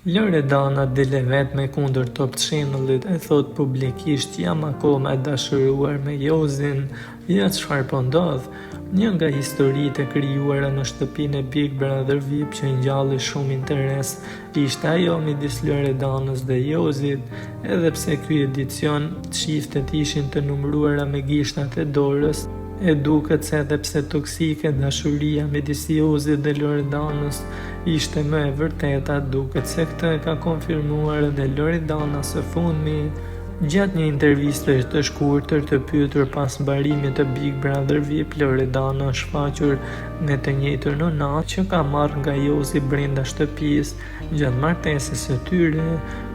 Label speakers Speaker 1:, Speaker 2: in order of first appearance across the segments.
Speaker 1: Loredana dile vetme kundër Top Channel-it e thot publikisht jam akoma e dashuruar me Jozin, ja çfarë po ndodh. Një nga historitë e krijuara në shtëpinë e Big Brother VIP që ngjalli shumë interes ishte ajo midis Loredanës dhe Jozit, edhe pse ky edicion çiftet ishin të numëruara me gishtat e dorës, e duket se edhe pse toksike dashuria midis Jozit dhe Loredanës ishte më e vërteta, duket se këtë e ka konfirmuar edhe Loredana së fundmi. Gjatë një interviste të shkurtër të pyetur pas mbarimit të Big Brother VIP, Loredana është shfaqur me të njëjtën onat që ka marrë nga Jozi brenda shtëpisë gjatë martesës së tyre.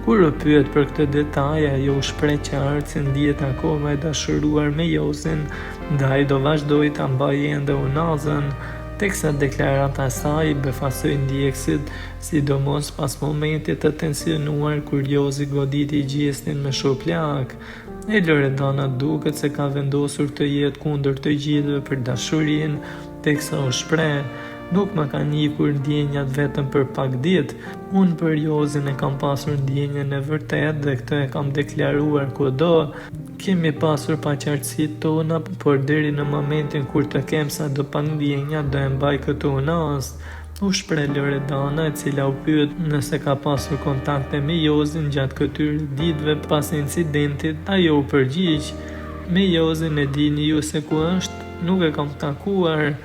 Speaker 1: Kur u pyet për këtë detaj, ajo u shpreh qartë se ndihet akoma e dashuruar me Jozin dhe ai do vazhdojë ta mbajë ende unazën, teksa deklarata e saj befasoi ndjekësit, sidomos pas momentit të tensionuar kur Jozi goditi gjistin me shoplak. E Loredana duket se ka vendosur të jetë kundër të gjithëve për dashurinë, teksa u shpreh: nuk më kanë ikur ndjenjat vetëm për pak ditë, unë për Jozin e kam pasur ndjenjen e vërtet dhe këtë e kam deklaruar kudo. Kemi pasur paqartësitë tona, por deri në momentin kur të kem sa do pak ndjenja do e mbaj këtë unas, u shpreh Loredana, e cila u pyet nëse ka pasur kontakte me Jozin gjatë këtyre ditëve pas incidentit. Ajo u përgjigj: me Jozin e dini ju se ku është, nuk e kam takuar.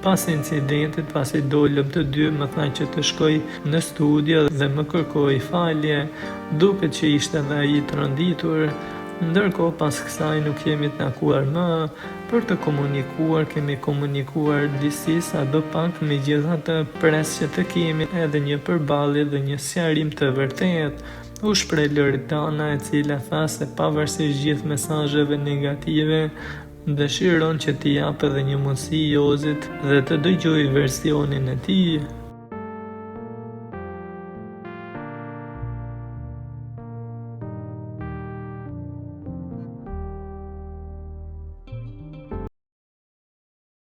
Speaker 1: Pas incidentit, pasi dolëm të dy, më tha që të shkoj në studio dhe më kërkoi falje, duket që ishte edhe ai i tronditur. Ndërkohë pas kësaj nuk jemi takuar më, për të komunikuar kemi komunikuar disi sa do pak, megjithatë pres që të kemi edhe një përballje dhe një sqarim të vërtet, u shpreh Loredana, e cila tha se pavarësisht gjithë mesazheve negative, dëshiron që t'i jap edhe një mundësi Jozit dhe të dëgjojë versionin e tij.